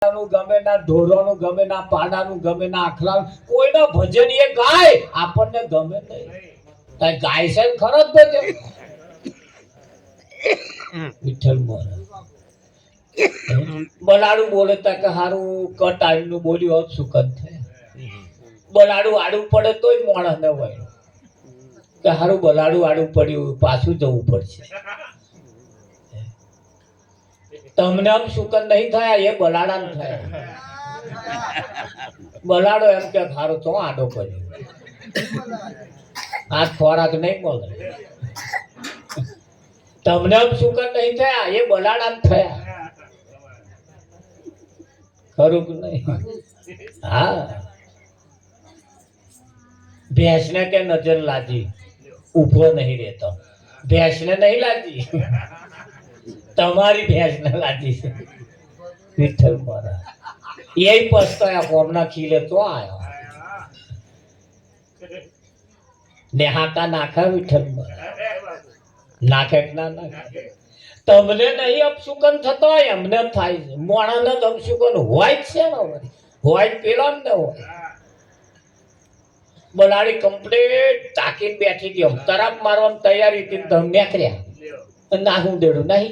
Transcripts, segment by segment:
ગમે ના ઢોરોનું ગમે ના પાડાનું ગમે ના આખલાનું કોઈના ભજન એ ગાય આપણને ગમે નહીં ગાય છે ખરો જ ભજન વિઠ્ઠલ બલાડું બોલે તા કે હારું કટ આવીનું બોલ્યું હોત સુકન થાય બલાડું આડું પડે તોય માણસ ન હોય કે હારું બલાડું આડું પડ્યું પાછું જવું પડશે તમને આમ સુકન નહીં થયા એ બલાડા થયા બલાડો એમ કે હારું તો આડો પડ્યો આ ખોરાક નહીં મળે તમને આમ સુકન નહીં થયા એ બલાડા થયા ખરું કે નહીં હા ભેંસને કે નજર લાજી ઉભો નહીં રહેતો ભેંસને નહીં લાજી તમારી ભેંસ ને લાજી છે વિઠ્ઠલ મહારાજ એ પસ્તાયા કોમના ખીલે તો આયો નેહાતા નાખા વિઠ્ઠલ મહારાજ નાખે ના નાખે તમને નહીં અપશુકન થતો હોય એમને થાય છે મોણાને જ અપશુકન હોય જ છે ને હોય પેલા ને હોય બલાડી કમ્પ્લીટ તાકીને બેઠી ગયો તરાપ મારવાની તૈયારી હતી તમે નીકળ્યા ના હું દેડું નહીં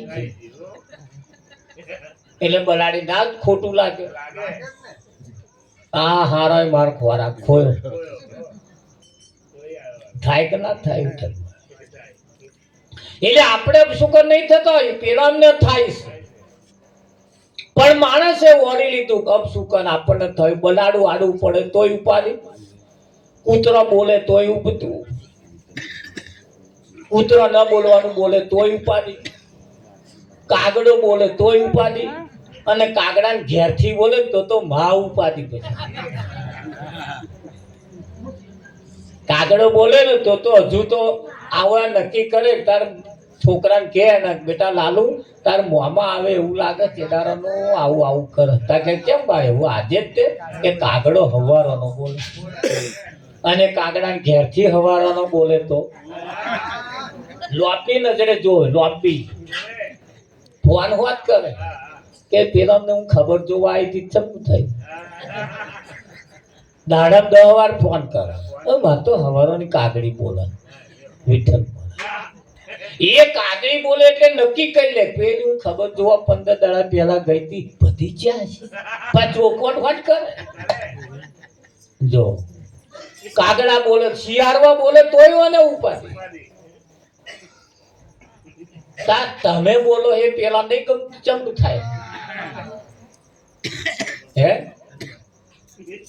એટલે બલાડી ના જ ખોટું લાગે આ હારો માર ખોરાક ખોયો થાય કે ના થાય એટલે આપણે અપશુકન નહીં થતો હોય પેલા ને થાય છે પણ માણસે વળી લીધું અપશુકન આપણને થયું બલાડું આડું પડે તોય ઉપાડી કૂતરો બોલે તોય ઉપતું કૂતરો ન બોલવાનું બોલે તોય ઉપાડી કાગડો બોલે તોય ઉપાડી અને કાગડા ઘેરથી બોલે તો મા ઉપાડી પછી કાગડો બોલે ને તો હજુ તો આવા નક્કી કરે તાર છોકરાને કે ને બેટા લાલુ તાર મોંમાં આવે એવું લાગે ચેડારાનો આવું આવું કરે તા કે કેમ ભાઈ એવું આજે જ તે કે કાગડો હવારાનો બોલે અને કાગડા ઘેરથી હવારાનો બોલે તો લોપી નજરે જોવે લોપી ફોન વાત કરે કે પેલા હું ખબર જોવા આવી હતી ચમ થઈ દાડા 10 વાર ફોન કરે માં તો હવારોની કાગડી બોલે વિઠ્ઠલ એ કાગડી બોલે એટલે નક્કી કરી લે પેલી હું ખબર જોવા 15 દાડા પહેલા ગઈ હતી બધી ક્યાં છે પાછો કોણ વાત કરે જો કાગડા બોલે શિયાળવા બોલે તોય ને ઉપાડી તમે બોલો એ પેલા નહીં ગમતું ચમ થાય હે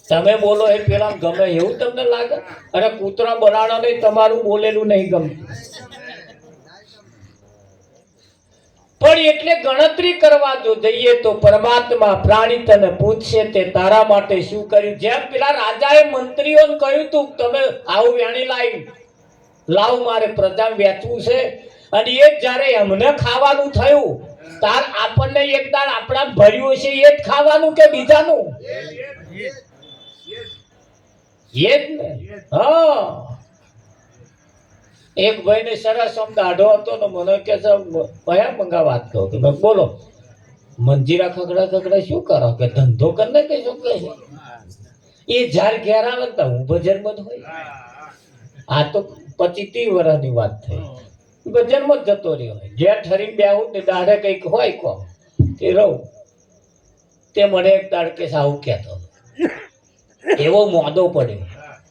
તમે બોલો એ પેલા ગમે એવું તમને લાગે અને કૂતરા બલાડો નહીં તમારું બોલેલું નહીં ગમતું પણ એટલે ગણતરી કરવા જો જઈએ તો પરમાત્મા પ્રાણી તને પૂછશે તે તારા માટે શું કર્યું જેમ પેલા રાજાએ મંત્રીઓને કહ્યું તું તમે આવું વેણી લાવ મારે પ્રજા વેચવું છે અને એ જ્યારે એમને ખાવાનું થયું તાર આપણને એક દાળ આપણા ભર્યું છે એ જ ખાવાનું કે બીજાનું એ જ ને હા એક ભાઈ ને સરસ આમ દાઢો હતો ને મને કે કયા મંગા વાત કહો કે બોલો મંજીરા ખકડા ખકડા શું કરો કે ધંધો કરને કે શું કહે એ જાર ઘેર આવે તો હું ભજનમાં જ હોય આ તો 25-30 વર્ષની વાત થઈ ભજનમાં જ જતો રહ્યો હોય ઘેર ઠરી બેહું ને દાઢે કઈક હોય કો તે રહું તે મને એક દાડ કે આવું કહેતો એવો મોદો પડ્યો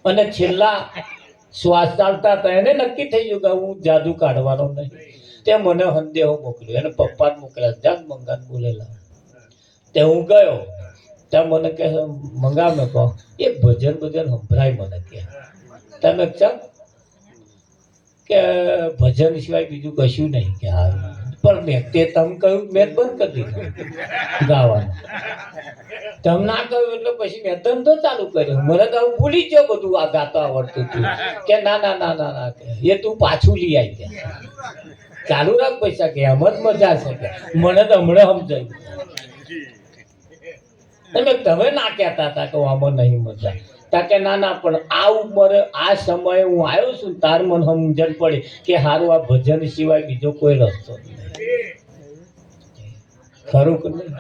અને છેલ્લા શ્વાસ ચાલતા હતા એને નક્કી થઈ ગયું કે હું જાદુ કાઢવાનો નહીં તે મને સંદેહો મોકલ્યો એને પપ્પા મોકલ્યા જાગ મંગાને બોલેલા તે હું ગયો ત્યાં મને કે મંગા મેં કહો એ ભજન સંભળાય મને કે તમે ચમ કે ભજન સિવાય બીજું કશું નહીં કે હા પણ મેં તે તમે કહ્યું મેં બંધ કરી દીધું ગાવાનું તમે ના કહ્યું એટલે પછી મેં ધંધો ચાલુ કર્યો મને તો હું ભૂલી ગયો બધું આ ગાતો આવડતું હતું કે ના ના ના ના ના એ તું પાછું લઈ આવી કે ચાલુ રાખ પૈસા કે એમ જ મજા છે કે મને તો હમણાં સમજાયું તમે ના કહેતા હતા કે આમાં નહીં મજા તાકે ના ના પણ આ ઉંમરે આ સમયે હું આવ્યો છું તાર મને સમજણ પડી કે હારું આ ભજન સિવાય બીજો કોઈ રસ્તો નહીં ખરું કે નહીં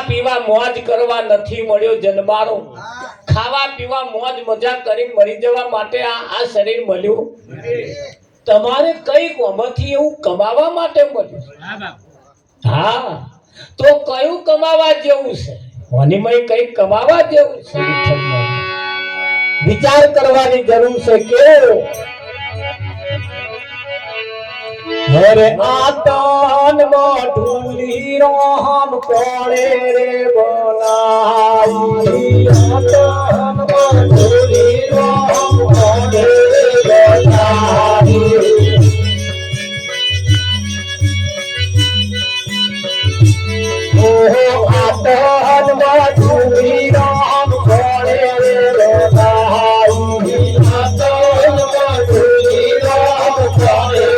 પીવા મોજ કરવા નથી મળ્યો જન્મારો, ખાવા પીવા મોજ મજા કરી મરી જવા માટે આ શરીર મળ્યું. તમારે કઈક આમાંથી એવું કમાવા માટે મળ્યું. હા, તો કયું કમાવા જેવું છે? ઓનીમાં કઈક કમાવા જેવું છે. વિચાર કરવાની જરૂર છે. કેવો અરે આતન મઢુલી રામ કોણે રે બનાઈ, આતન મઢુલી રામ કોણે રે બનાઈ. ઓહો આતન મઢુલી રામ કોણે રે બનાઈ, આતન મઢુલી રામ કોણે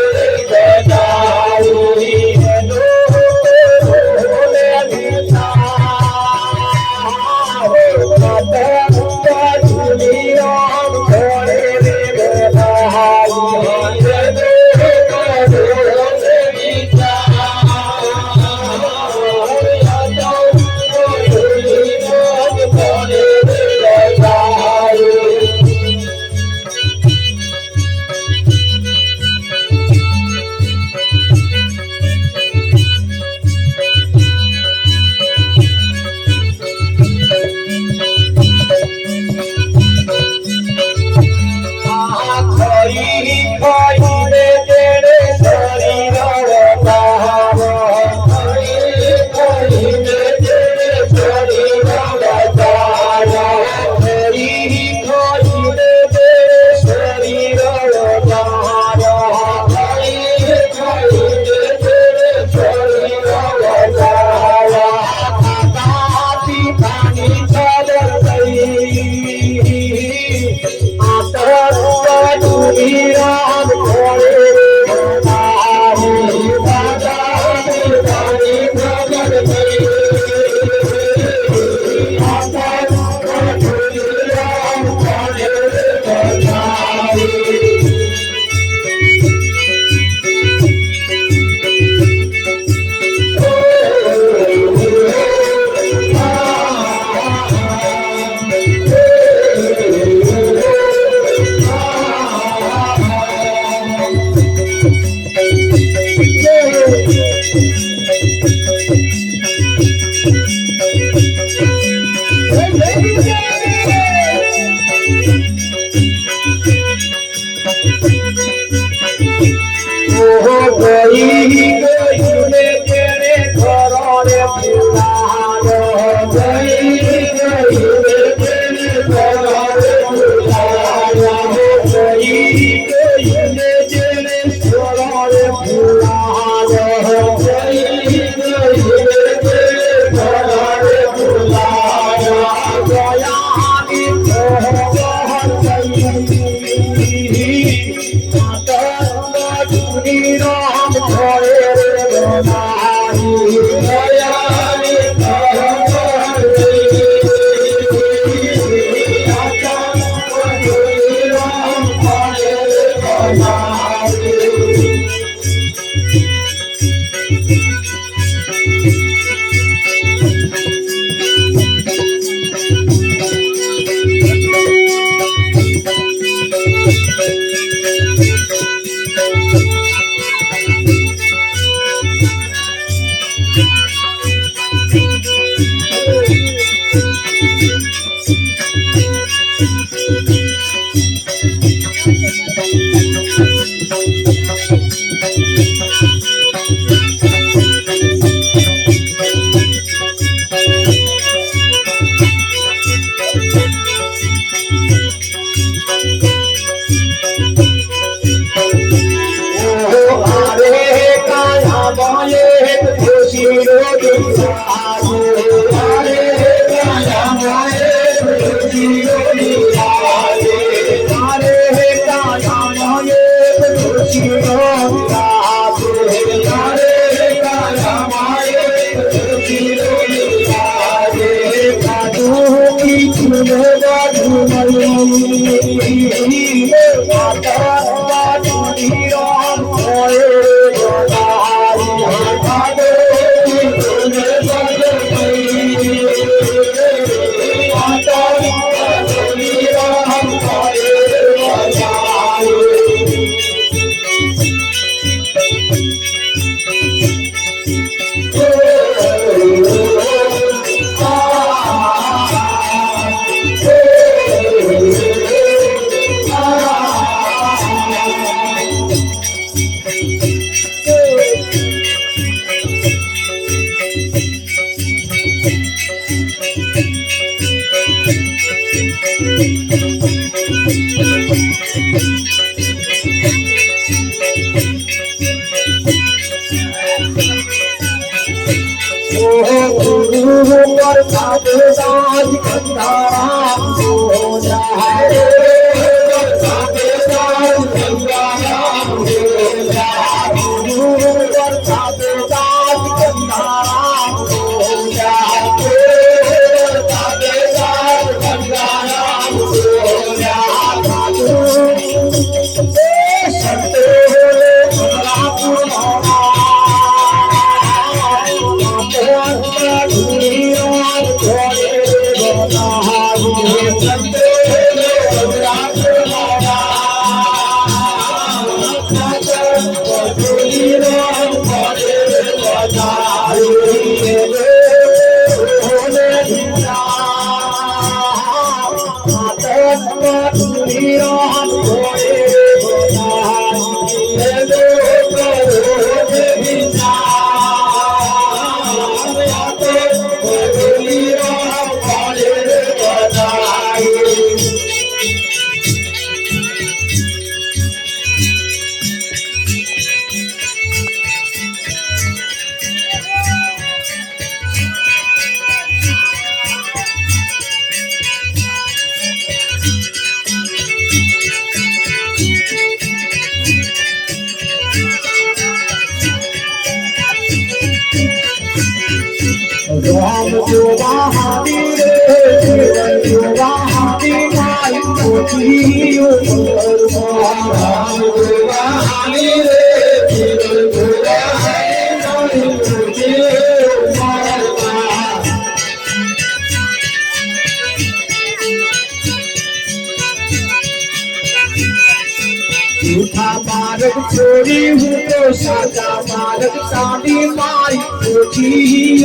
झूठा मार्ग छोड़ी हूँ तो साचा मार्ग सादी माई पूछी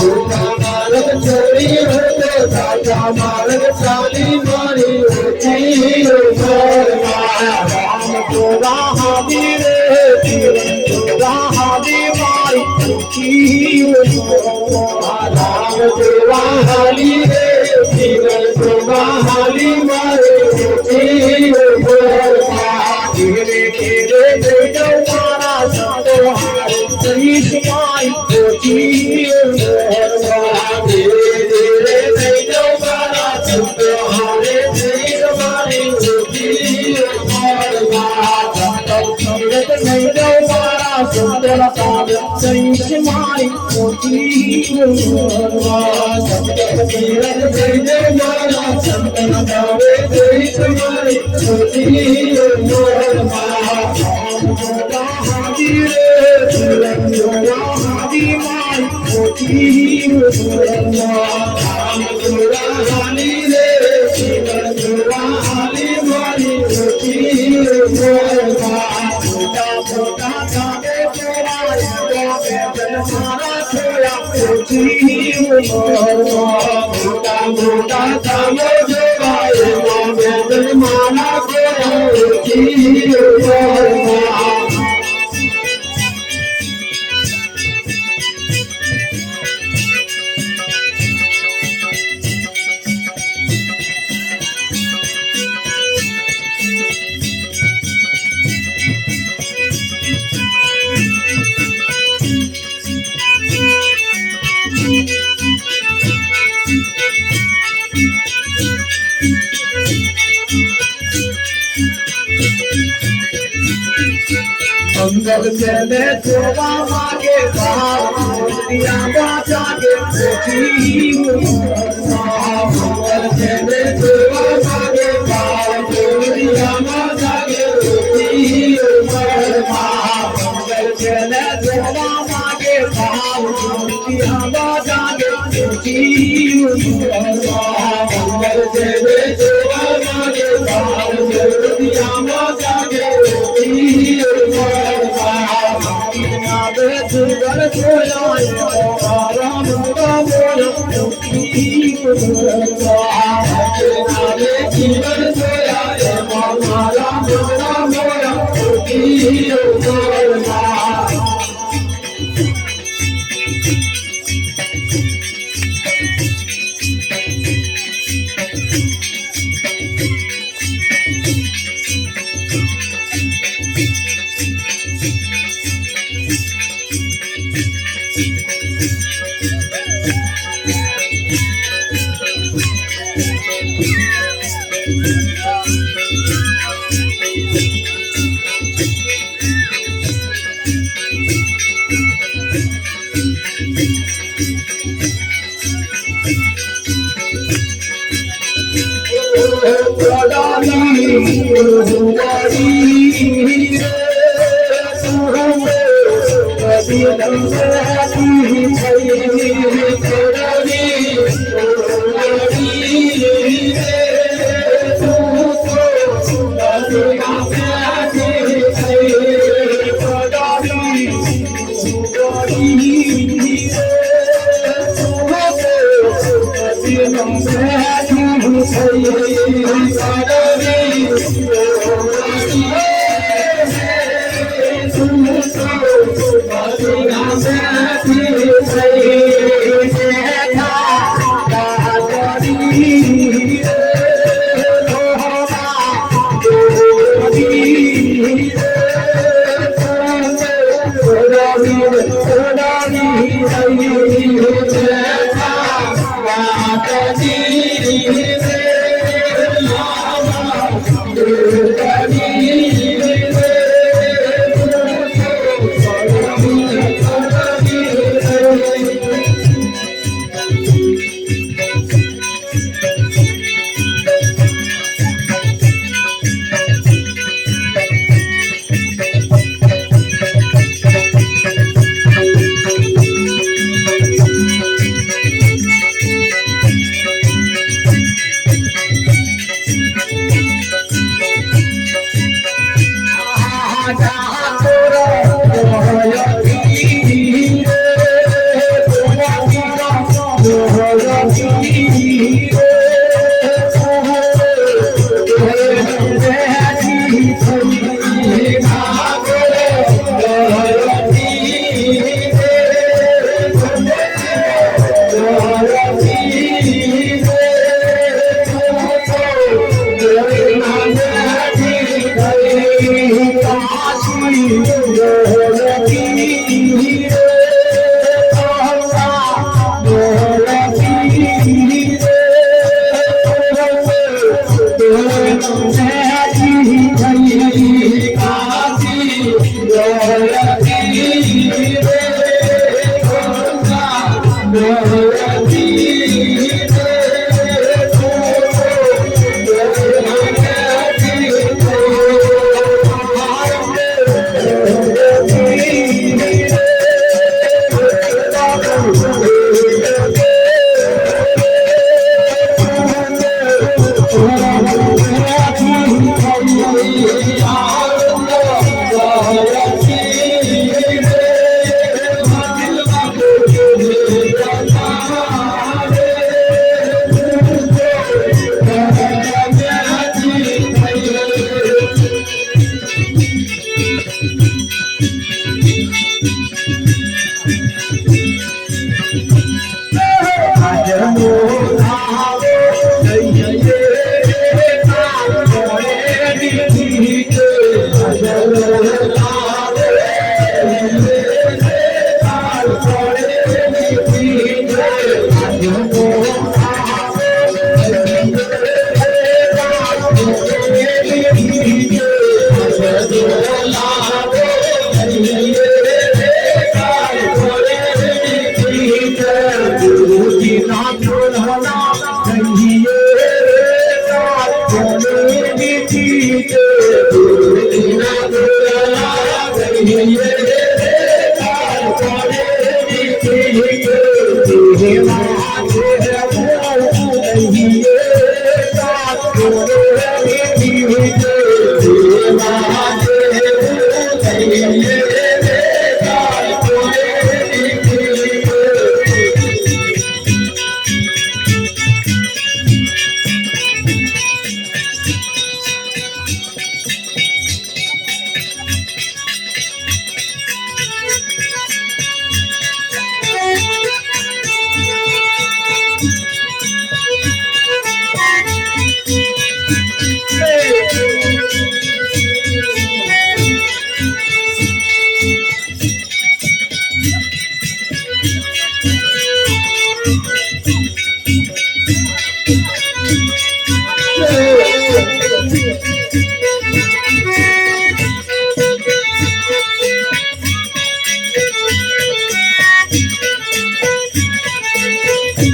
झूठा मार्ग छोड़ी हूँ तो साचा मार्ग सादी माई पूछी राम तोरा हादी रे तोरा हादी माई पूछी राम तोरा हाली रे तोरा हाली माई धीरे धीरे मारा साधो हारे सही समाई धीरे धीरे मारा साधो हारे सही समाई मारा सुंदर साध सही समाई मारा संतन गावे सही समाई मंगल चले शोभा मागे दिया बाजा के मंगल चले शोभा मागे दिया बाजा के मंगल चले शोभा मागे दिया बाजा के मंगल चले शोभा मागे दिया बाजा के सुंदर राम जीवन વાહ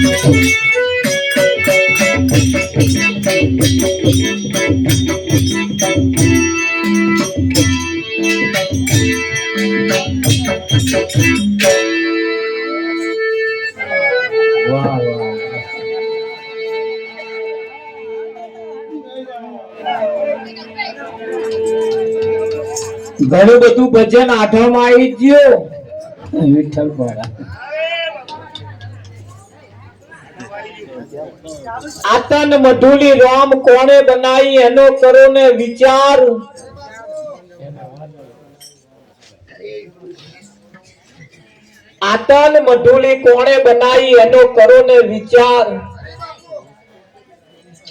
વાહ ઘણું બધું ભજન આઠમાં આવી ગયો વિઠ્ઠલ ભોળા આતન મધુલી રામ કોણે બનાવી એનો કરો ને વિચાર આતન મધુલી કોણે બનાવી એનો કરો ને વિચાર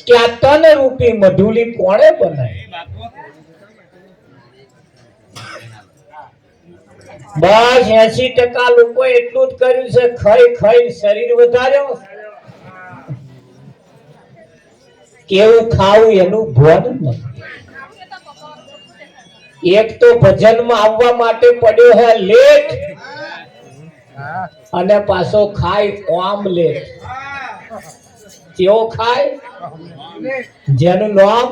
કે આ તન રૂપી મધુલી કોણે બનાવી બસ 80% લોકો એટલું જ કર્યું છે ખાઈ ખાઈ શરીર વધાર્યો કેવું ખાવું એનું ભાન નથી એક તો ભજનમાં આવવા માટે પડ્યો હે લેટ અને પાછો ખાય ઓમલેટ કેવો ખાય જેનું નામ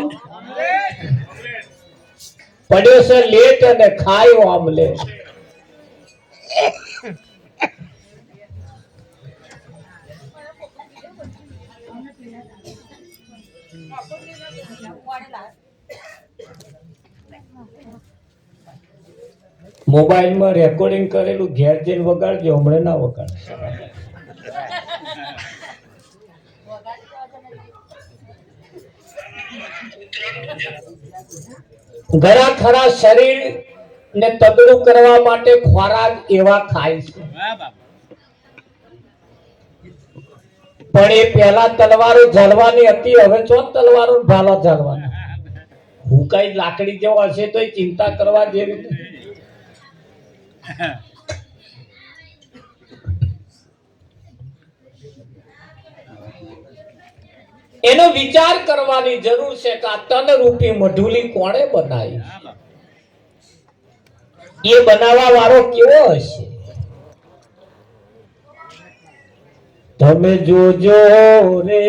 પડ્યો છે લેટ અને ખાય ઓમલેટ મોબાઈલ માં રેકોર્ડિંગ કરેલું ઘેર જઈને વગાડજો હમણાં ના વગાડ ઘણા ખરા શરીર ને તગડું કરવા માટે ખોરાક એવા ખાય છે પણ એ પહેલા તલવારો ઝાલવાની હતી હવે ચો તલવારો ભાલા ઝાલવાના હું કઈ લાકડી જેવો હશે તો ચિંતા કરવા જેવી નથી. એનો વિચાર કરવાની જરૂર છે કે આ તન રૂપી મધુલી કોણે બનાવી એ બનાવવા વાળો કેવો હશે તમે જોજો રે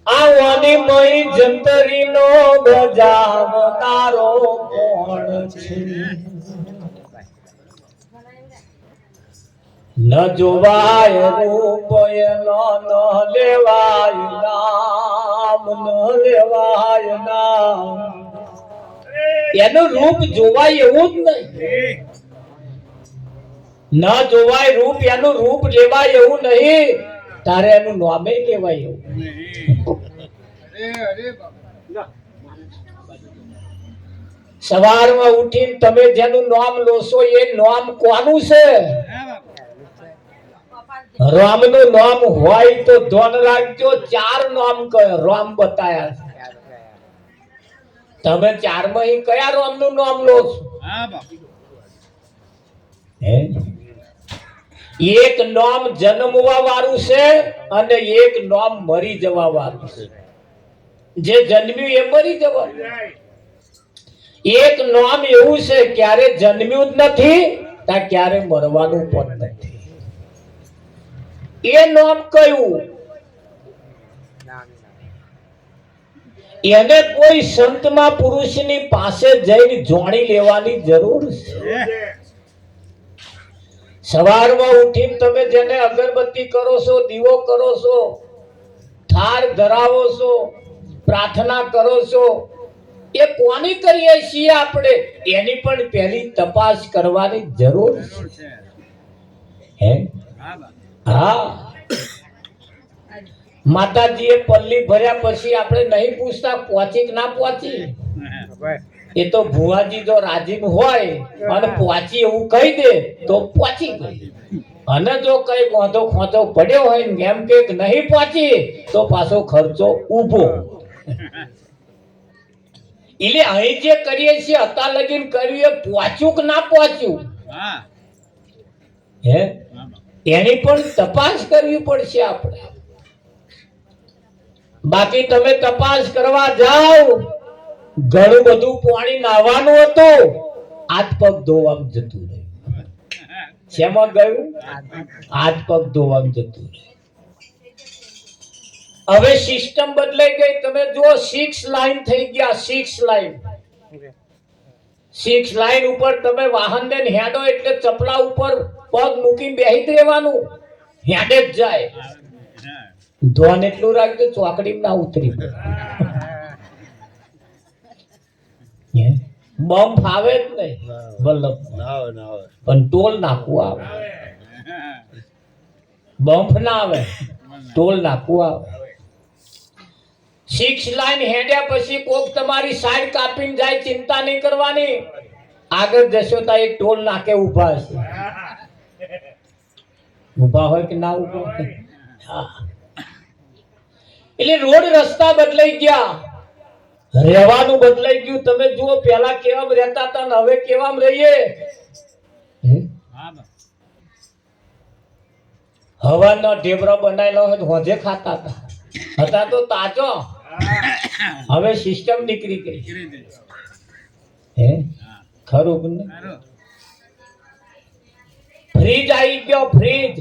આવવાની મય જંતરીનો બજાવનારો કોણ છે ન જોવાય રૂપ એનો ન લેવાય નામ ન લેવાય નામ એનું રૂપ જોવાય એવું જ નહીં ન જોવાય રૂપ એનું રૂપ લેવાય એવું નહીં તારે એનું નામે લેવાય એવું સવારમાં ઉઠીને તમે જેનું નામ લોશો એ નામ કોનું છે રામનું નામ હોય તો ધ્યાન રાખજો 4 નામ કયો રામ બતાયા તમે 4 માં કયા રામનું નામ લો છો એક નામ જન્મવા વાળું છે અને એક નામ મરી જવા વાળું છે જે જન્મ્યું એ મરી જવાનું એક નામ એવું છે ક્યારે જન્મ્યું જ નથી તા ક્યારે મરવાનું પણ નથી એ નામ કયું એને કોઈ સંતમાં પુરુષની પાસે જઈને જોણી લેવાની જરૂર છે સવારમાં ઉઠીને તમે જેને અગરબત્તી કરો છો દીવો કરો છો થાળ ધરાવો છો પ્રાર્થના કરો છો એ કોની કરીએ છીએ આપણે એની પણ પહેલી તપાસ કરવાની જરૂર છે હે હા માતાજીએ પલ્લી ભર્યા પછી આપણે નહીં પૂછતા પહોંચી કે ના પહોંચી એ તો ભુવાજી જો રાજી હોય અને પહોંચી એવું કહી દે તો પહોંચી ગઈ અને જો કઈ વાંધો ખોંચો પડ્યો હોય ને એમ કે નહીં પહોંચી તો પાછો ખર્ચો ઊભો એટલે અહીં જે કરીએ છીએ અત્યાર લગીન કર્યું એ પહોંચ્યું કે ના પહોંચ્યું હે એની પણ તપાસ કરવી પડશે આપણે બાકી તમે તપાસ કરવા જાઓ ઘણું બધું પાણી નાવાનું હતું હાથ પગ ધોવામાં જતું રહ્યું શેમાં ગયું? હાથ પગ ધોવામાં જતું રહે. હવે સિસ્ટમ બદલાઈ ગઈ. તમે જુઓ 6 લાઈન થઈ ગયા. 6 લાઈન 6 લાઈન ઉપર તમે વાહન ને હેડો એટલે ચપલા ઉપર પગ મૂકીને બેહી જ રહેવાનું. હેડે જ જાય. ધોન એટલું રાખજો ચોકડી ના ઉતરી પડે. બમ્પ આવે જ નહીં વલ્લભ, પણ ટોલ નાખવું આવે. બમ્પ ના આવે, ટોલ નાખવું આવે. 6 લાઈન હેડ્યા પછી કોક તમારી સાઈડ કાપીને જાય, ચિંતા નહીં કરવાની. આગળ જશો તો એક ટોલ નાકે ઊભા હશે. ઊભા હોય કે ના ઊભા હોય? હા. એટલે રોડ રસ્તા બદલાઈ ગયા, રહેવાનું બદલાઈ ગયું. તમે જુઓ પેલા કેવા રહેતા હતા ને હવે કેવા રહીએ. હવાનો ઢેબરો બનાવેલો હોય તો હોજે ખાતા હતા તો તાજો. હવે સિસ્ટમ નીકળી ગઈ. હે ખરું કે નહીં? ફ્રીજ આવી ગયો. ફ્રીજ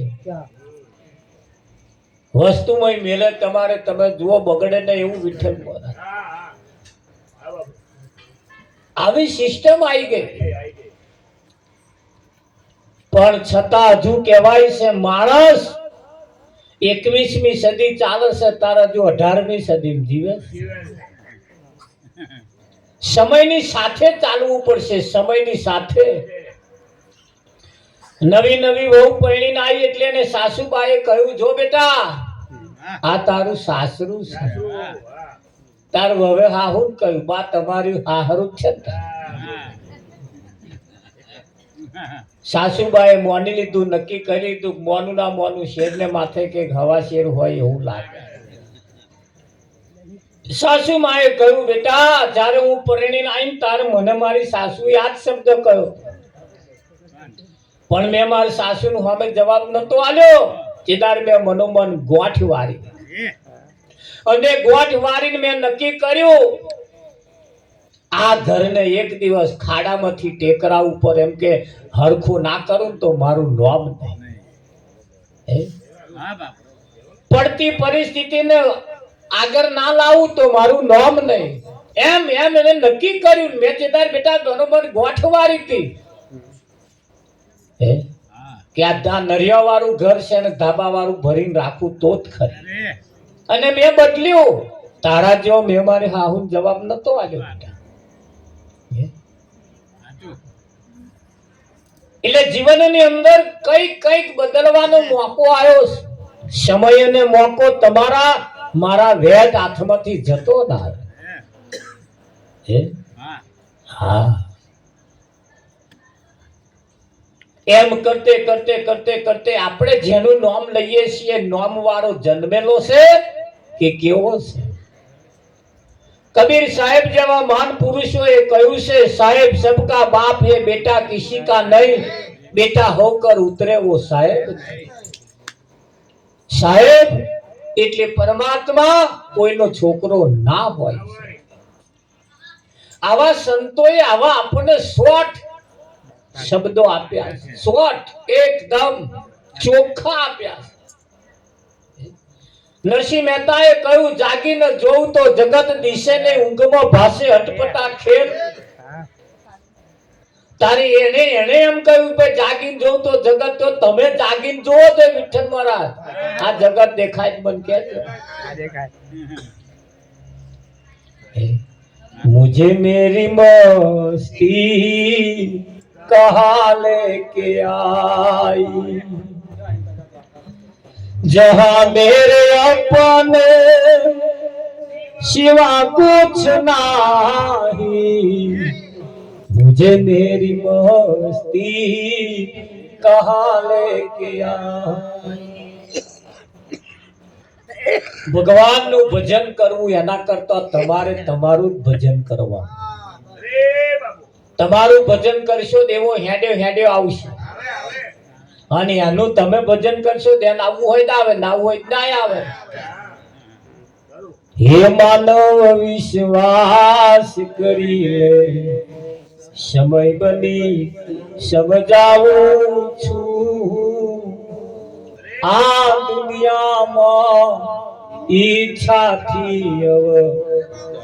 વસ્તુમાં મેલે તમારે, તમે જુઓ બગડે ને એવું. વિઠ્ઠલ બોલે આવી સિસ્ટમ આવી ગઈ. પણ છતાં હજુ કહેવાય છે માણસ 21મી સદી ચાલે છે, તારા જો 18મી સદી જીવે. સમયની સાથે ચાલવું પડશે. સમયની સાથે નવી નવી વહુ પરણીને આવી એટલે એને સાસુબાએ કહ્યું, જો બેટા આ તારું સાસરું છે. તાર હવે હાહું કહ્યું, બા તમારી હાહરું જ છે. સાસુબાએ મોની લીધું, નક્કી કરી લીધું. મોનું ના મોનું, શેર ને માથે કે હવા શેર હોય એવું લાગે. સાસુ માએ કહ્યું, બેટા જયારે હું પરણીને આવીને તારે મને મારી સાસુ યાદ શબ્દ કહ્યો, પણ મેં મારી સાસુ નું સામે જવાબ નતો આલ્યો. ચેદાર મેં મનોમન ગોઠ વારી, અને ગોઠ વારીને મેં નક્કી કર્યું આ ઘરને એક દિવસ ખાડામાંથી ટેકરા ઉપર એમ કે હરખું ના કરું તો મારું નામ નહીં. પડતી પરિસ્થિતિને આગળ ના લાવું તો મારું નામ નહીં. એમ એને નક્કી કર્યું. મેં ચેદાર બેટા બરોબર ગોઠ વારી હતી કે આ નરિયા વાળું ઘર છે ને ધાબા વાળું ભરીને રાખું તો જ ખરી. અને મેં બદલ્યું. તારા જેવો મેં મારી હાહુ જવાબ નતો આલ્યો બેટા. એટલે જીવનની અંદર કઈક બદલવાનો મોકો આવ્યો. સમય અને મોકો તમારા મારા વેદ હાથમાંથી જતો ના. હા, એમ કરતે કરતે કરતે કરતે આપણે જેનું નામ લઈએ છીએ નામ વાળો જન્મેલો છે કે કેવો છે. કબીર સાહેબ જેવા મહાન પુરુષોએ કહ્યું છે, સાહેબ સબકા બાપ હે બેટા કિસી કા નહીં, બેટા હોકર ઉતરે વો સાહેબ. સાહેબ એટલે પરમાત્મા કોઈનો છોકરો ના હોય. આવા સંતોએ આવા આપણને શોર્ટ શબ્દો આપ્યા, શોર્ટ એકદમ ચોખ્ખા આપ્યા. નરસિંહ મહેતાએ કહ્યું, જાગીને જોઉં તો જગત દિશે ને ઊંઘમાં ભાસે અટપટા ખેલ. તારી એને એમ કહ્યું કે જાગીને જોઉં તો જગત, તો તમે જાગીને જોવો તો વિઠ્ઠલ મહારાજ આ જગત દેખાય જ બન કે मुझे मेरी मस्ती कहाँ लेके आई, जहाँ मेरे अपने सिवा कुछ नहीं, मुझे मेरी मस्ती कहाँ लेके आई. ભગવાનનું ભજન કરવું એના કરતા તમારે તમારું જ ભજન કરવા. તમારું ભજન કરશો દેવો હેડ્યો આવશે, અને એનું તમે ભજન કરશો ધ્યાન આવવું હોય તો આવે, ના આવવું હોય ના આવે. હે માનવ વિશ્વાસ કરી લે, સમય બની સમજાવું છું, આ દુનિયામાં ઈચ્છાથી હવે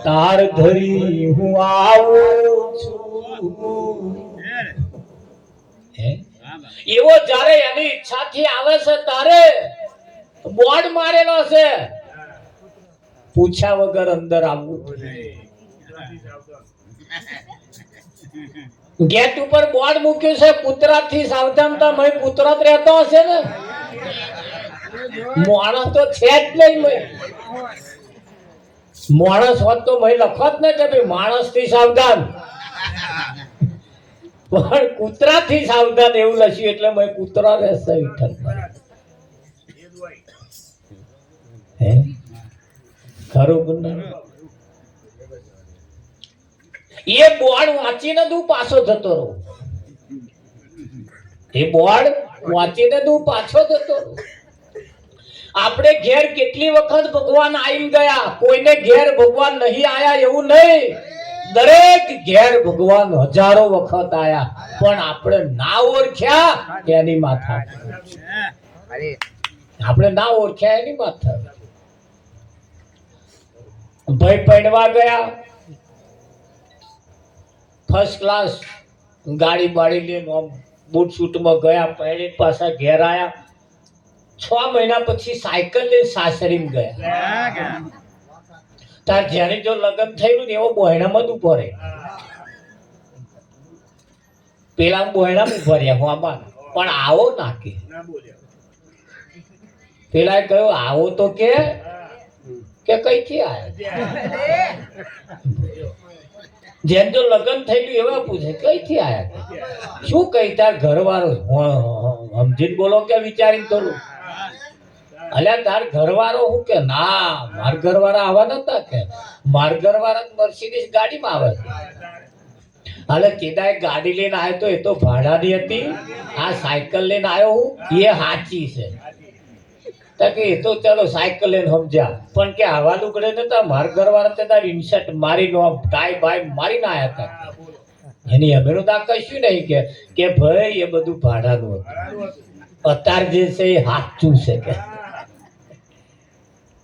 તાર ધરી હું આવું છું. એવો જ્યારે એની ઈચ્છાથી આવે છે તારે બોર્ડ મારેલો છે પૂછ્યા વગર અંદર આવવું. ગેટ ઉપર બોર્ડ મૂક્યું છે કૂતરાથી સાવધાનતા. મય કૂતરો જ રહેતો હશે ને, માણસ તો છે જ નહીં. માણસ હોત તો મય લખત ને કે ભાઈ માણસ થી સાવધાન, પણ કૂતરાથી સાવધાન એવું લખ્યું એટલે મય કૂતરા રહેશે. ખરું એ બોર્ડ વાંચીને તું પાછો જતો રહો. એ બોર્ડ વાંચીને તું પાછો જતો રહો. આપણે ઘેર કેટલી વખત ભગવાન આવી ગયા, કોઈને ઘેર ભગવાન નહીં આયા એવું નહીં. દરેક ઘેર ભગવાન હજારો વખત આયા, પણ આપણે ના ઓળખ્યા એની માથા. આપણે ના ઓળખ્યા એની માથા. ભાઈ પૈણવા ગયા, ફર્સ્ટ ક્લાસ ગાડી બાડી લઈને બૂટ શૂટમાં ગયા, પહેરી પાછા ઘેર આયા. 6 મહિના પછી સાયકલ લઈને સાસરીમાં ગયા. તાર જ્યારે જો લગ્ન થયું ને એવો બોયણામાં જ ઉભો રહે. પેલા બોયણામાં ઉભો રહ્યા હોમાં, પણ આવો નાખે. પેલા કહ્યું આવો તો કે કઈથી આયા. જેમ જો લગ્ન થયેલું એવા પૂછે કઈથી આયા, શું કઈ તાર ઘરવાળો સમજીને બોલો કે વિચારીને બોલો. અલ્યા તાર ઘરવાળો હું કે ના માર ઘરવાળા આવા નતા કે માર ઘરવાળા મર્સિડીઝ ગાડીમાં આવે છે. હાલે કેદાય ગાડી લઈને આવ્યો તો એ તો ભાડાની હતી, આ સાયકલ લઈને આવ્યો હું એ સાચી છે. કે એ તો ચાલો સાયકલ લઈને સમજ્યા, પણ કે આવા લુગડે નતા માર ઘરવાળા તે તાર ઇન્સર્ટ મારી નો ટાઈ બાઈ મારીને આવ્યા હતા. એની અમેનું તો કશું નહીં કે ભાઈ એ બધું ભાડાનું હતું, અત્યાર જે છે એ સાચું છે કે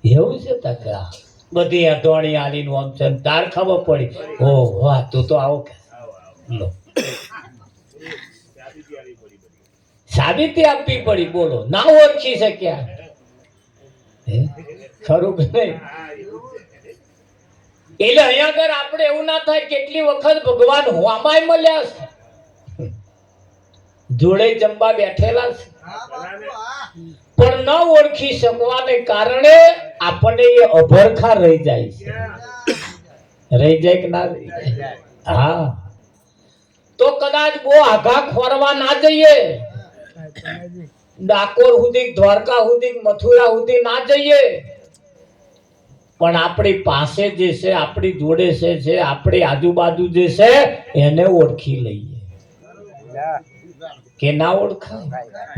એવું છે. તકા બધી અધોણી આલીનું આમ છે, તાર ખબર પડી ઓ વાહ તું તો આવો કે લો સાબિતી આપવી પડી. બોલો ના ઓળખી શક્યા. ખરું કે નહીં? એટલે અહીંયા આગળ આપણે એવું ના થાય. કેટલી વખત ભગવાન હોમાય મળ્યા છે, જોડે જમવા બેઠેલા છે, પણ ન ઓળખી શકવાને કારણે આપણને એ અભરખા રહી જાય છે. રહી જાય કે ના રહી જાય? હા, તો કદાચ બહુ આઘા ખોરવા ના જઈએ, ડાકોર સુધી, દ્વારકા સુધી, મથુરા સુધી ના જઈએ, પણ આપણી પાસે જે છે, આપણી જોડે છે, આપણી આજુબાજુ જે છે એને ઓળખી લઈએ. કે ના ઓળખાય?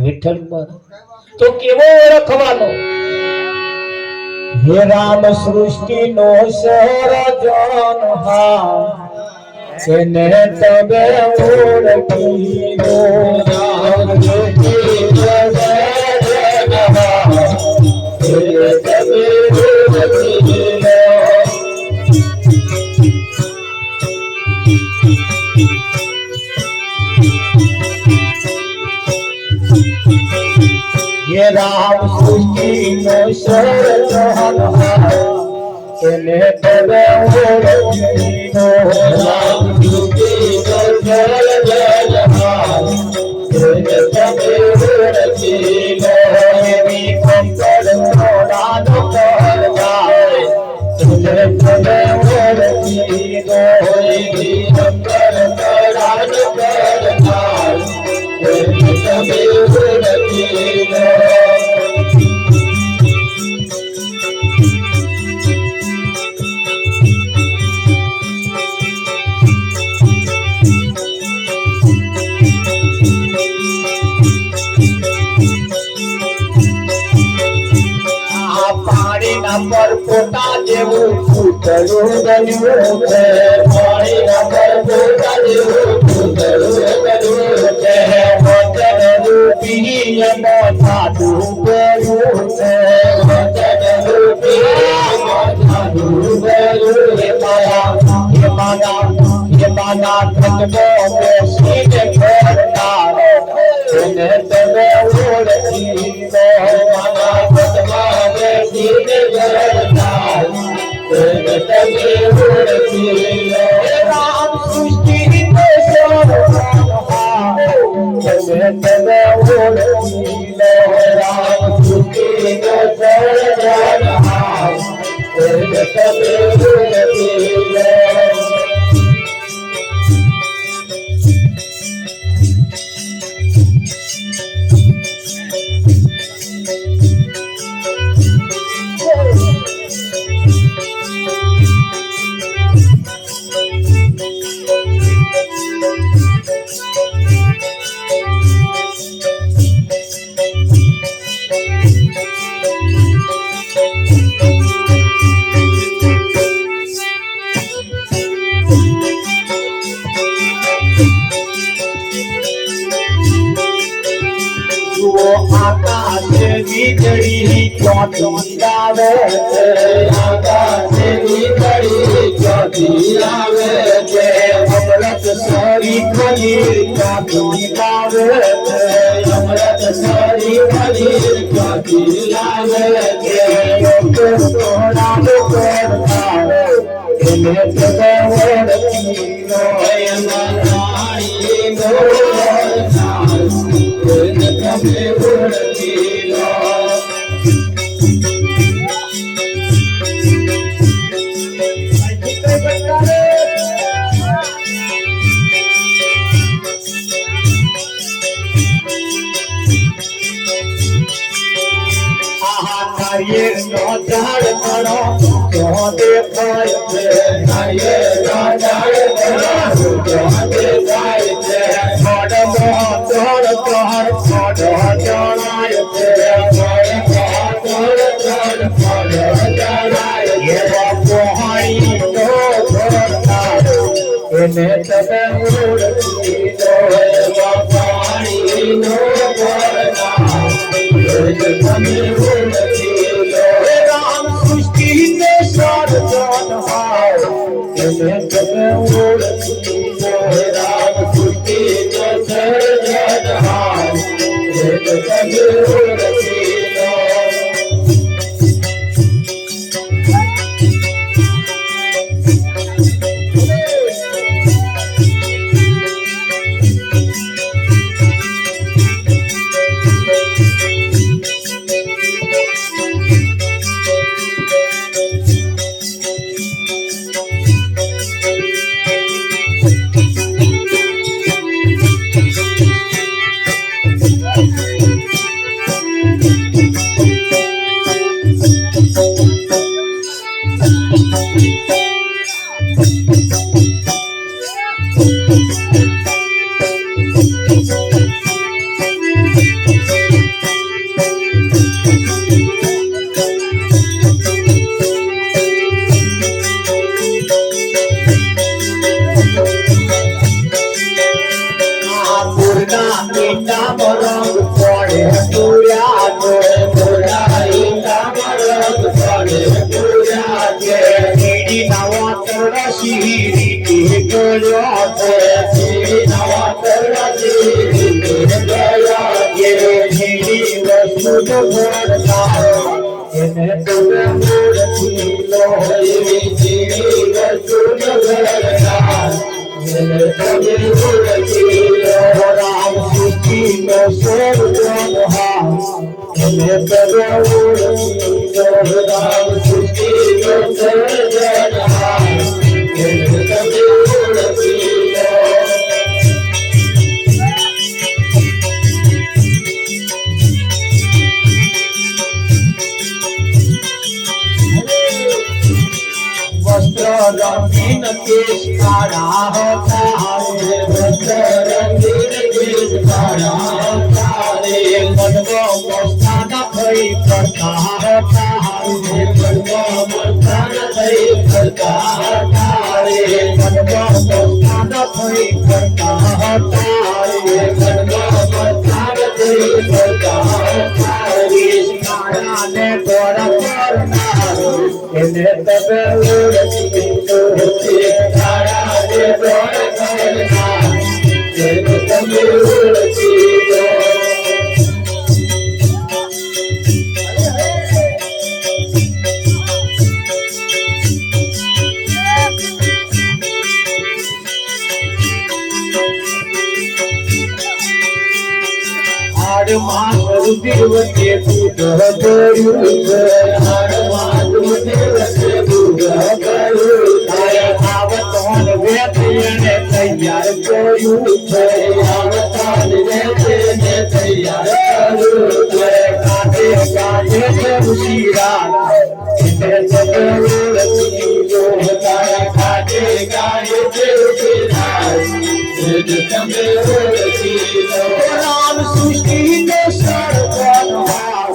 વિઠ્ઠલ તો કેવો ઓળખવાનો? હે રામ સૃષ્ટિ નો સર્જનહાર, એને તમે ઓળખી લો. રામ સૃષ્ટિ નો સર્જનહાર, એને તમે ઓળખી લો. ये राम सृष्टि नो सर्जनहार, એને તમે ઓળખી લો. રામ સૃષ્ટિ નો સર્જનહાર, એને તમે ઓળખી લો. એવી કંકર થોડાનો કરનાર, એને તમે ઓળખી લો. એવી કંકર થોડાનો કરનાર, એને તમે ઓળખી લો. પાણીના પરપોટા જેવું પૂતળું બન્યું છે. પાણીના પરપોટા જેવું પૂતળું બન્યું છે. વચન રૂપી એમાં થાતું એમાંના ખંડો બેસીને ઘરનાર એને તમે ઓળખી લો એમાંના ખંડમાં બેસીને ઘરનાર એને તમે ઓળખી લો રામ સૃષ્ટિનો સર્જનહાર એને તમે ઓળખી લો રામ સૃષ્ટિનો સર્જનહાર એને તમે ઓળખી લો આકાશે વીજળી ચોથી આવે છે આકાશે વીજળી ચોથી આવે છે અમૃત સરી ખલીર ચોથી આવે છે અમૃત સરી ખલીર ચોથી આવે છે સોના કરતા એને તમે ઓળખી લો એમાં રાણી નો તમે ઓળખી લો નારિયેળનો ઝાડ ઘણો તો દેખાય છે નારિયેળનો ઝાડ ઘણો તો દેખાય છે મોઢો તોડ જણાય છે એવા પહોળી તો એને તમે ઓળખી લો એવા પાણીનો તમે ઓળખી લો રામ સૃષ્ટિને સર્જનહાર એને તમે ઓળખી લો રામ સૃષ્ટિને સર્જનહાર એને તમે ઓળખી લો रंगीन केश काढ़ा होता है रंगीन केश काढ़ा होता है मनवा मस्ताना भई करता होता है मनवा मस्ताना भई करता होता है मनवा मस्ताना भई करता होता है मनवा मस्ताना भई करता होता है केश काढ़ा ने तोड़ा करना એને તમે ઓળખી લો કાળા હાડમાં રુધિર વચ્ચે દૂધ ભર્યું છે હાડમાં રુધિર વચ્ચે દૂધ ભર્યું છે આવતોન વેચીને તૈયાર કર્યું છે આવતોન વેચીને તૈયાર કર્યું છે કાઢે કાઢે છે ઋષિરા કાઢે કાઢે છે ઋષિરા રામ સૃષ્ટિ ને સર્જનહાર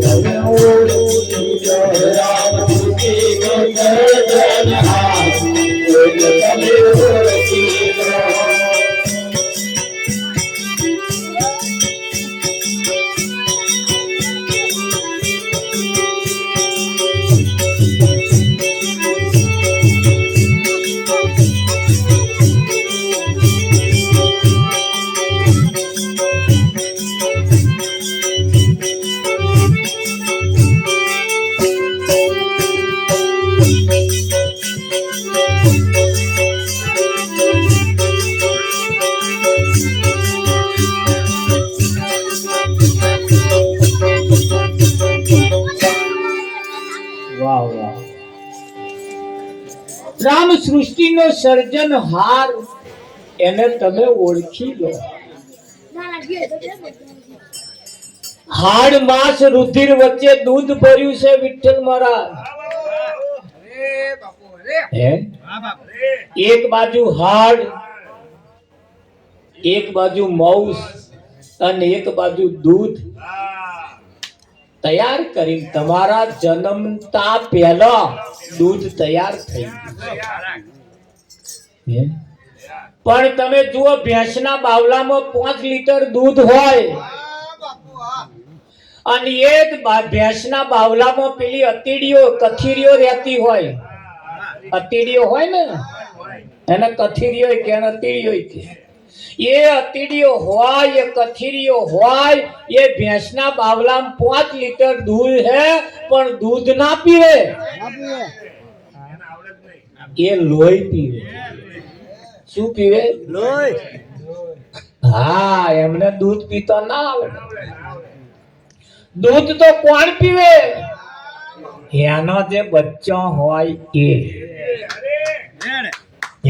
તમે ઓળખી રામ સૃષ્ટિ ને સર્જનહાર તમે ઓળખી રામ સૃષ્ટિનો સર્જનહાર એને તમે ઓળખી લો હાડ માંસ રુધિર વચ્ચે દૂધ ભર્યું છે વિઠ્ઠલ મહારાજ એક બાજુ હાડ એક બાજુ માંસ અને એક બાજુ દૂધ તૈયાર કરી તમારા જન્મતા પહેલા દૂધ તૈયાર થઈ ગયું પણ તમે જુઓ ભેંસના બાવલામાં 5 લીટર દૂધ હોય અને એક ભેંસના બાવલામાં પેલી અતીડીઓ કથીરીઓ રહેતી હોય અતીડીઓ હોય ને એને કથીરીઓ કે અતીડીઓ કે એ અતીડીઓ હોય એ કથીરીઓ હોય એ ભેંસના બાવલામાં 5 લીટર દૂધ હે પણ દૂધ ના પીવે એ લોહી પીવે શું પીવે લોહી હા એમને દૂધ પીતો ના આવડે દૂધ તો કોણ પીવે એનો જે બચ્ચો હોય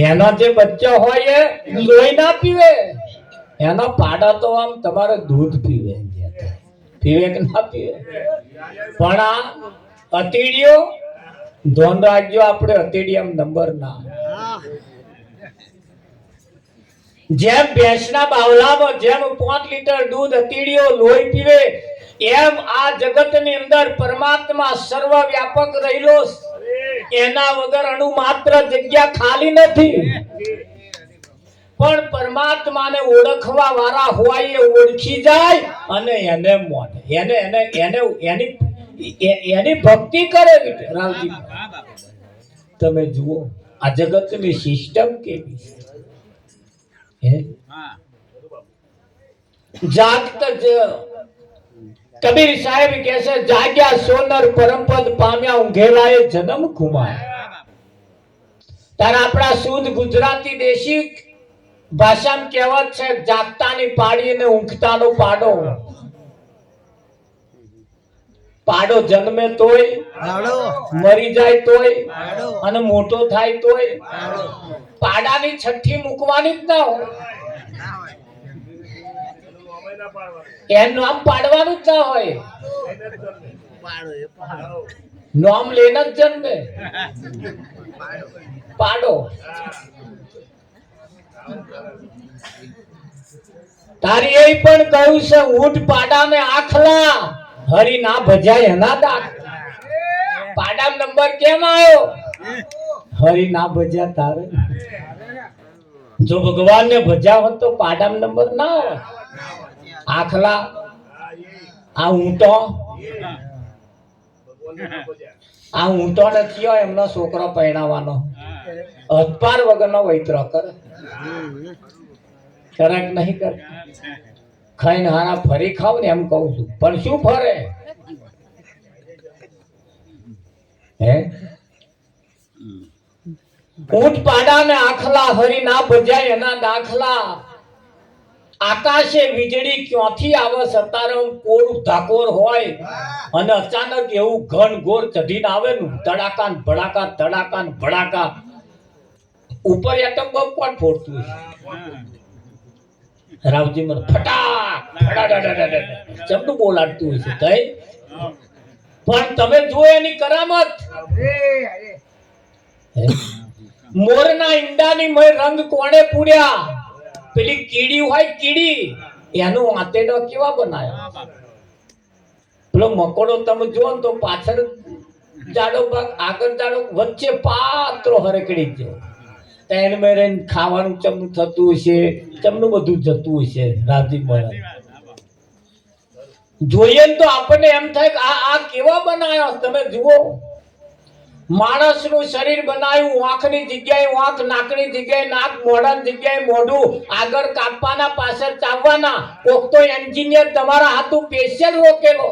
એનો જે બચ્ચો હોય એ લોહી ના પીવે એનો પાડા તો આમ તમારે દૂધ પીવે પીવે કે ના પીવે પણ આ અતીડીઓ ધોન રાખજો આપણે અતીડિયમ નંબર ના જેમ ભેંસના બાવલામાં જેમ 5 લીટર દૂધ અતીડીઓ લોહી પીવે એમ આ જગતની અંદર પરમાત્મા સર્વ વ્યાપક રહેલો એના વગર અણુ માત્ર જગ્યા ખાલી નથી પણ પરમાત્માને ઓળખવા વાળા હોય એ ઓળખી જાય અને એને મોને એને એને એને એની ભક્તિ કરે રામજી તમે જુઓ આ જગતની સિસ્ટમ કેવી છે જાગત કબીર સાહેબ કહે છે જાગ્યા સોનર પરમપદ પામ્યા ઊંઘેલાએ જન્મ ગુમાયા તારા આપણા શુદ્ધ ગુજરાતી દેશી ભાષામાં કહેવત છે જાગતાની પાડી ને ઊંઘતાનો પાડો પાડો જન્મે તોય મરી જાય તોય અને મોટો થાય તોય પાડાની છઠ્ઠી મૂકવાની જ ના હોય એનું નામ પાડવાનું જ ના હોય નામ લેને જ જન્મે પાડો તારી એ પણ કહ્યું છે ઊંટ પાડાને આખલા હરી ના ભજાય એના દાંત પાડા નંબર કેમ આવ્યો હરી ના ભજ્યા તારે જો ભગવાન ને ભજ્યા હોત તો પાડા નંબર ના આવે આખલા આ ઊંટો નથી એમનો છોકરો પરણાવવાનો હથપાર વગરનો વૈતરો કરે કરે કે નહીં કરે ખાઈને હારા ફરી ખાવ ને એમ કહું છું પણ શું ફરે હે ઊંટ પાડા ને આખલા હરી ના ભજાય એના દાખલા આકાશે વીજળી ક્યાંથી આવે સતારે કોરું ધાકોર હોય અને અચાનક એવું ઘન ઘોર ચઢીને આવે ને ધડાકા ને ભડાકા ધડાકા ને ભડાકા ઉપર એટમ બોમ્બ કોણ ફોડતું હશે? રાવજી મને ફટાક ફટાક ચમનું બોલાડતું હશે તઈ પણ તમે જુઓ એની કરામત મોરના ઈંડાની મય રંગ કોણે પૂર્યા? પેલી કીડી હોય કીડી એનો આંતેડો કેવા બનાયા? પેલો મકોડો તમે જુઓ ને તો પાછળ જાડો ભાગ આગળ જાડો વચ્ચે પાત્રો હરકડી ગયો તેને મેરે ખાવાનું ચમનું થતું હશે ચમનું બધું જતું હશે રાજી મહારાજ જોઈએ ને તો આપણને એમ થાય કે આ કેવા બનાવ્યા તમે જુઓ માણસનું શરીર બનાવ્યું આંખની જગ્યાએ આંખ નાકની જગ્યાએ નાક મોઢાની જગ્યાએ મોઢું આગળ કાપવાના પાછળ ચાવવાના કોક તો એન્જિનિયર તમારા હાથું સ્પેશિયલ રોકેલો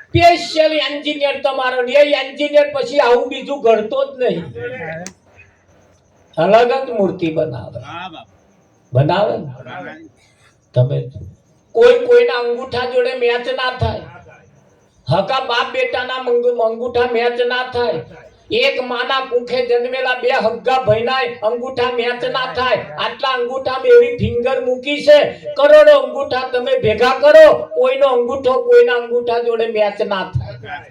સ્પેશિયલ એન્જિનિયર તમારો એ એન્જિનિયર પછી આવું બીજું ઘડતો જ નહીં અલગ જ મૂર્તિ બનાવે બનાવે ને તમે કોઈના અંગૂઠા જોડે મેચ ના થાય હકા બાપ બેટાના અંગૂઠા મેચ ના થાય એક માના કુખે જન્મેલા બે હગ્ગા ભાઈના અંગૂઠા મેચ ના થાય આટલા અંગૂઠામાં એવી ફિંગર મૂકી છે કરોડો અંગૂઠા તમે ભેગા કરો કોઈનો અંગૂઠો કોઈના અંગૂઠા જોડે મેચ ના થાય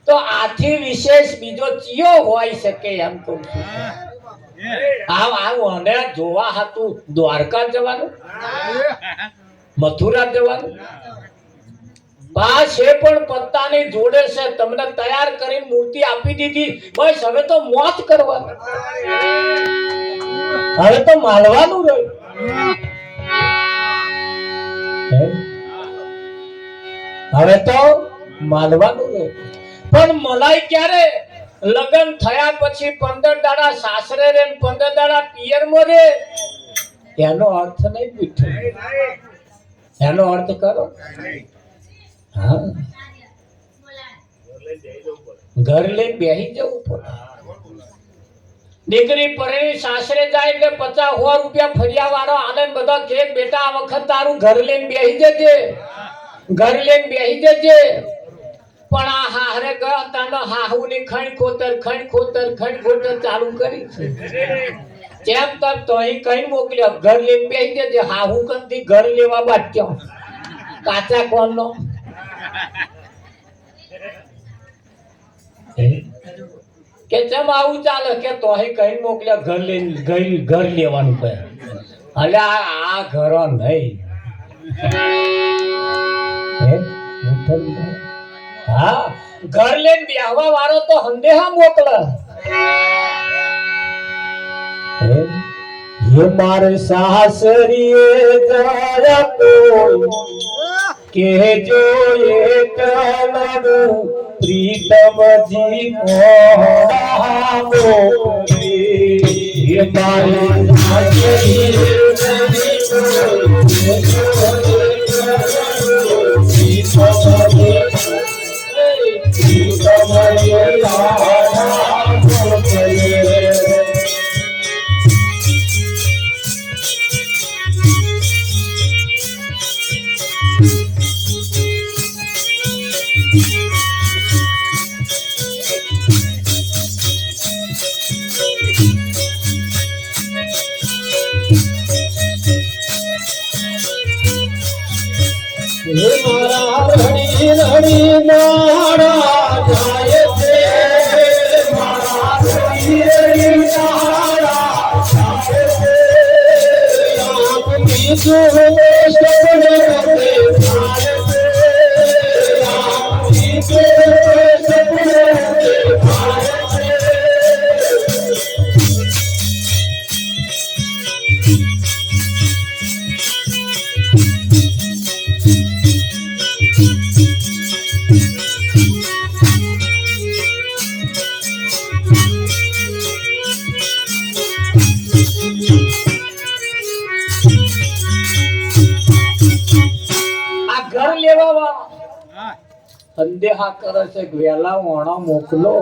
તો આથી વિશેષ બીજો ચિયો હોઈ શકે એમ કહું છું અને જોવા હતું દ્વારકા જવાનું મથુરા જવાનું છે પણ પત્તાની જોડે છે તમને તૈયાર કરીને મૂર્તિ આપી દીધી બસ હવે તો મોત કરવાનું હવે તો માલવાનું રહ્યું હવે તો માલવાનું રહ્યું પણ મલાઈ ક્યારે લગન થયા પછી 15 દાડા સાસરે રે 15 દાડા પિયરમાં રે એનો અર્થ નહીં બીઠો એનો અર્થ કરો હા ઘર લઈને બેસી જવું પડે દીકરી પરણી સાસરે જાય એટલે 50-100 રૂપિયા ફરિયા વાળો આનંદ બધા કે બેટા આ વખત તારું ઘર લઈને બેસી જજે ઘર લઈને બેસી જજે પણ આ હારે ગયો તાનો હાહુની ખણ ખોતર ચાલુ કરી છે જેમ તક તો અહીં કઈ મોકલ્યો ઘર લઈને બેસી જજે હાહુ કંથી ઘર લેવા બાટ્યો કાચા કોણનો કે જેમ આવું ચાલે કે તો અહીં કઈ મોકલ્યા ઘર લેવાનું કહે અલે આ ઘરો નહીં હા ઘર લઈને બેહવા વાળો તો હંદેહા મોકલે ये मारे सासरिए जरा कोई के जो ये कलनु प्रीतम जी को ये मारे सासरिए रड़ी नाड़ा जाए थे मारा रड़ी नाड़ा जाए थे आप पीछे सपने होते जाए थे आप पीछे सपने होते जाए સંદેહા કરે છે વેલા ઓણો મોકલો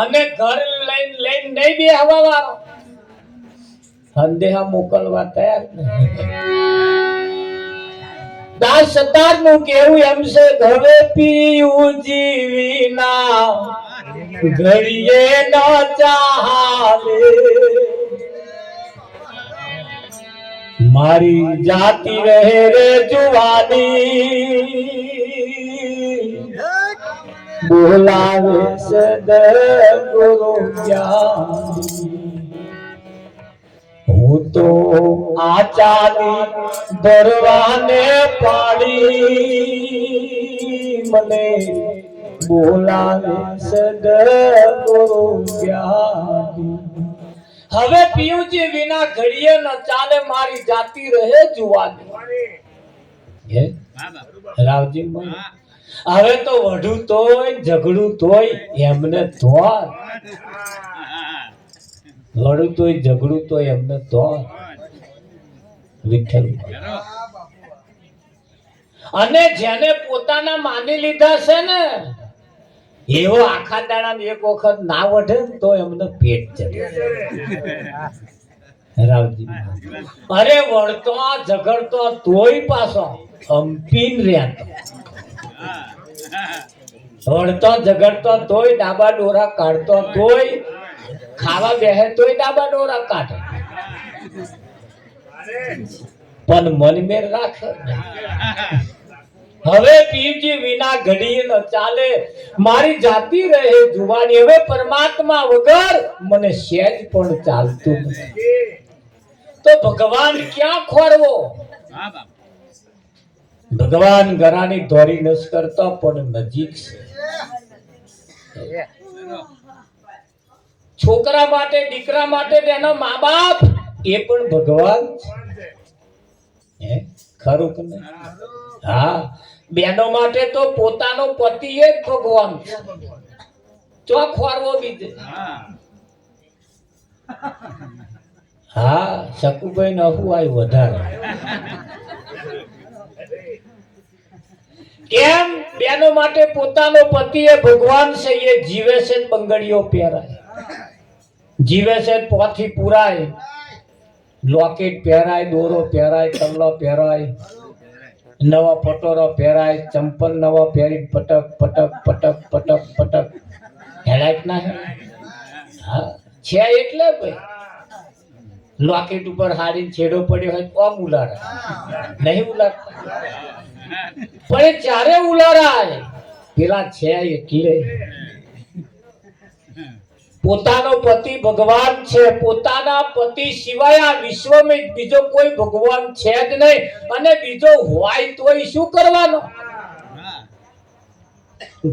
અને ઘર લઈને નહીં બેહવા વાળો સંદેહા મોકલવા તૈયાર નથી. દાસ સતાર નું કેવું એમ છે, ઘરે પીયું જીવીના ઘડીએ ન ચાલે, મારી જાતિ રહે રે જુવાની, બોલાવે સદગુરુ જ્ઞાની. હું તો આ ચાલી ભરવાને પાડી, મને બોલાવે સદગુરુ જ્ઞાની. હવે પિયુજી વિના ઘડીએ ન ચાલે, મારી જાતિ રહે જુવાની. હે રાવજી, હવે તો વઢું તોય ઝઘડું તોય એમને ધોર, વઢું તોય ઝઘડું તોય એમને ધોર. વિઠ્ઠલ અને જેને પોતાના માની લીધા છે ને, એવો આખા દાડા એક વખત ના વઢે ને તો એમને પેટ ચડે. રાવજી, અરે વળતો ઝઘડતો તોય પાછો હંપીન રહેતો, વળતો ઝઘડતો તોય ડાબા ડોરા કાઢતો, તોય ખાવા બેહે તોય ડાબા ડોરા કાઢે, પણ મન મેર રાખે. હવે પીરજી વિના ઘડી ન ચાલે, મારી જાતિ રહે જુવાની. હવે પરમાત્મા વગર મને સહેજ પણ ચાલતું નથી, તો ભગવાન ક્યાં ખોરવો? ભગવાન ઘરાની ધોરી નસ કરતા પણ નજીક છે. છોકરા માટે, દીકરા માટે એના મા બાપ એ પણ ભગવાન છે. ખરું કે નહીં? હા, બેનો માટે તો પોતાનો પતિ એ જ ભગવાન છે. ચો ખોરવો બીજે? હા, શકુભાઈ નહું આય વધારે. કેમ? બેનો માટે પોતાનો પતિ એ ભગવાન છે. એ જીવે છે બંગડીઓ પહેરાય, જીવે છે પોથી પુરાય, લોકેટ પહેરાય, દોરો પહેરાય, કલ્લો પહેરાય, નવા પટોરો પહેરાય, ચંપલ નવા પહેરી પટક પટક પટક પટક પટક હેલાય ના હે? હા છે. એટલે ભાઈ લોકેટ ઉપર હારી છેડો પડ્યો હોય તો આમ ઉલારે નહીં, ઉલારતા પણ એ ચારે ઉલારાય પેલા છે. એટલે પોતાનો પતિ ભગવાન છે. પોતાના પતિ સિવાય આ વિશ્વમાં બીજો કોઈ ભગવાન છે જ નહીં. અને બીજો હોય તોય શું કરવાનો?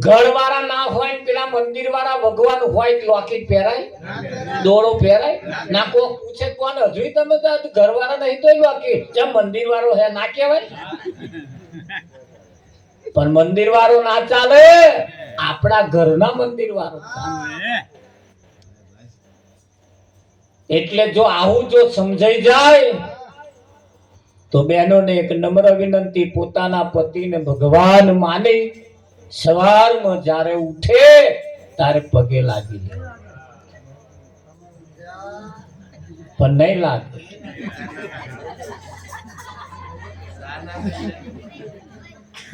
ઘરવાળા ના હોય, પેલા મંદિર વાળા ભગવાન હોય, લોકેટ પહેરાય, દોરો પહેરાય ના? કોઈ પૂછે કોણ હજુ તમે ઘરવાળા નહીં તો લોકેટ જેમ મંદિર વાળો હે ના કહેવાય? પણ મંદિર વાળો ના ચાલે, આપણા ઘરના મંદિર વાળો ચાલે. એટલે જો આવું જો સમજાઈ જાય તો બહેનોને એક નમ્ર વિનંતી, પોતાના પતિને ભગવાન માની સવારમાં જ્યારે ઉઠે ત્યારે પગે લાગી લે. પણ નહીં લાગે,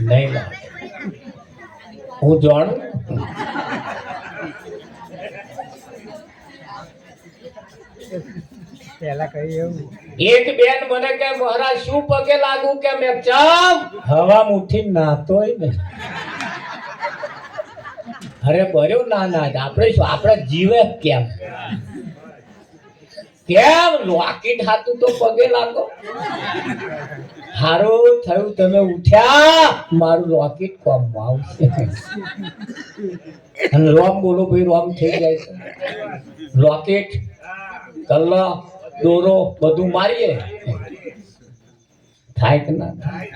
નહીં લાગે. હું જાણું. એક બેન મને કે મહારાજ શું પગે લાગુ? કે મેં ચમ હવામાં ઉઠીને નાતોય ને. અરે બર્યો ના ના, આપણે શું, આપણે જીવે કેમ? કેમ લોકેટ હાથું તો પગે લાગો. હારું થયું તમે ઉઠ્યા, મારું લોકેટ કામમાં આવશે. અને રોમ બોલો ભાઈ, રોમ થઈ જાય છે. લોકેટ, કલ્લા, દોરો બધું મારીએ, થાય કે ના થાય?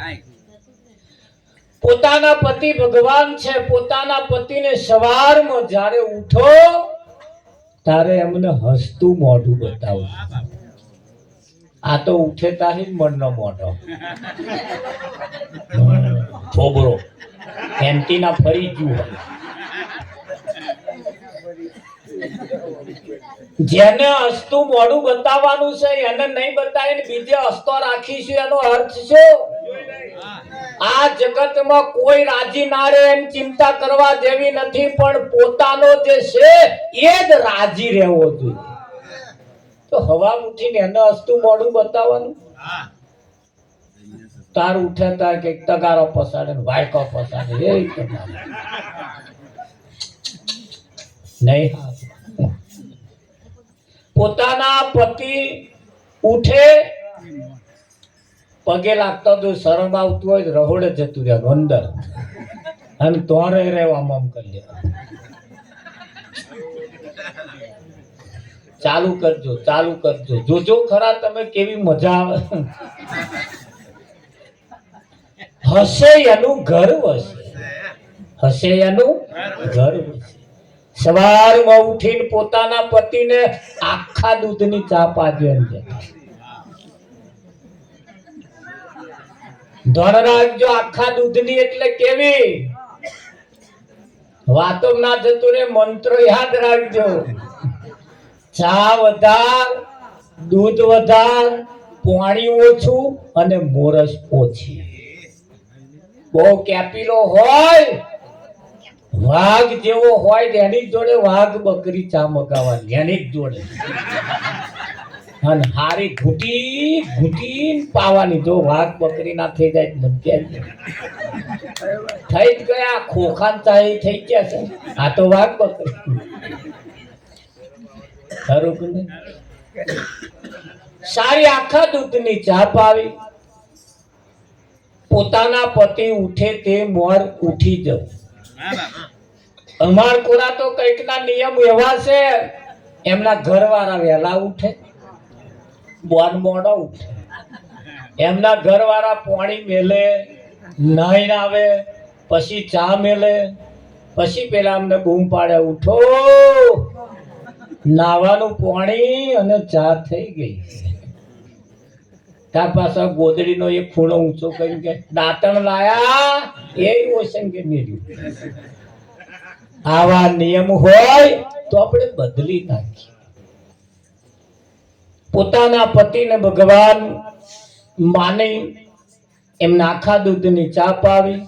પોતાના પતિ ભગવાન છે. પોતાના પતિને સવારમાં જ્યારે ઉઠો તારે એમને હસતું મોઢું બતાવો. આ તો ઉઠે તારી મનનો મોઢો છોબરો એન્ટીના ફરી ગયું. જેને હસતું મોઢું બતાવવાનું છે એને નહીં બતાવીને બીજે હસતો રાખીશું એનો અર્થ શું? આ જગતમાં કોઈ રાજી ના રહે એમ ચિંતા કરવા જેવી નથી, પણ પોતાનો જે છે એ જ રાજી રહેવો જોઈએ. તો હવા ઉઠીને એને હસતું મોઢું બતાવવાનું, તાર ઉઠે તાર કે તગારો પસાડે ને વાયકો પસાડે એ નહીં. પોતાના પતિ ઉઠે પગે લાગતા તો શરમ આવતું હોય રહોડે જતું રહેવાનું અંદર અને તોરે રહેવા આમ કરી લેવાનું. ચાલુ કરજો, ચાલુ કરજો, જોજો ખરા તમે કેવી મજા આવે. હસે એનું ઘર વસે, હસે એનું ઘર વસે. સવારમાં ઉઠીને પોતાના પતિને આખા દૂધની ચા પાજો એમ કે ધન રાખજો. આખા દૂધની એટલે કેવી વાતો ના જતું રે, મંત્રો યાદ રાખજો. ચા વધાર, દૂધ વધાર, પાણી ઓછું અને મોરસ ઓછી. બહુ કેપીલો હોય વાઘ જેવો હોય એની જોડે વાઘ બકરી ચા મગાવવાની એની જ જોડે, અને હારી ઘૂટી ઘૂટી પાવાની. જો વાઘ બકરી ના થઈ જાય મધ્ય થઈ જ ગયા, ખોખાન ચા થઈ ગયા છે. આ તો વાઘ બકરી ખરું કે નહીં? સારી આખા દૂધની ચા પાવી. પોતાના પતિ ઉઠે તે મોર ઉઠી જવું. અમાર કોરા તો કઈક ના નિયમ એવા છે, એમના ઘરવાળા વહેલા ઉઠે, બોન મોડો ઉઠે. એમના ઘરવાળા પાણી મેલે, નાઈને આવે, પછી ચા મેલે, પછી પેલા અમને બૂમ પાડે ઉઠો, નાવાનું પાણી અને ચા થઈ ગઈ. ત્યાર પાછા ગોદડીનો એક ખૂણો ઊંચો કરી કે દાંતણ લાયા એ ઓશન કે મેળ્યું. આવા નિયમ હોય તો આપણે બદલી નાખીએ. પોતાના પતિને ભગવાન માની એમના આખા દૂધની ચા પાવી.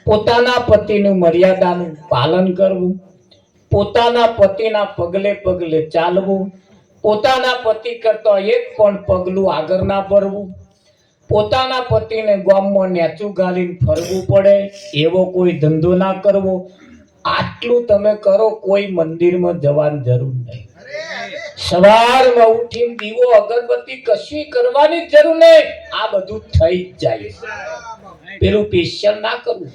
પોતાના પતિનું મર્યાદાનું પાલન કરવું, પોતાના પતિના પગલે પગલે ચાલવું, પોતાના પતિ કરતા એક પણ પગલું આગળ ના ભરવું, પોતાના પતિને ગામમાં નેચું ગાલીને ફરવું પડે એવો કોઈ ધંધો ના કરવો. આટલું તમે કરો, કોઈ મંદિરમાં જવાની જરૂર નહીં. સવારમાં ઉઠીને દીવો અગરબત્તી કશું કરવાની જરૂર નહીં, આ બધું થઈ જ જાય. પેલું સ્પેશિયલ ના કરવું.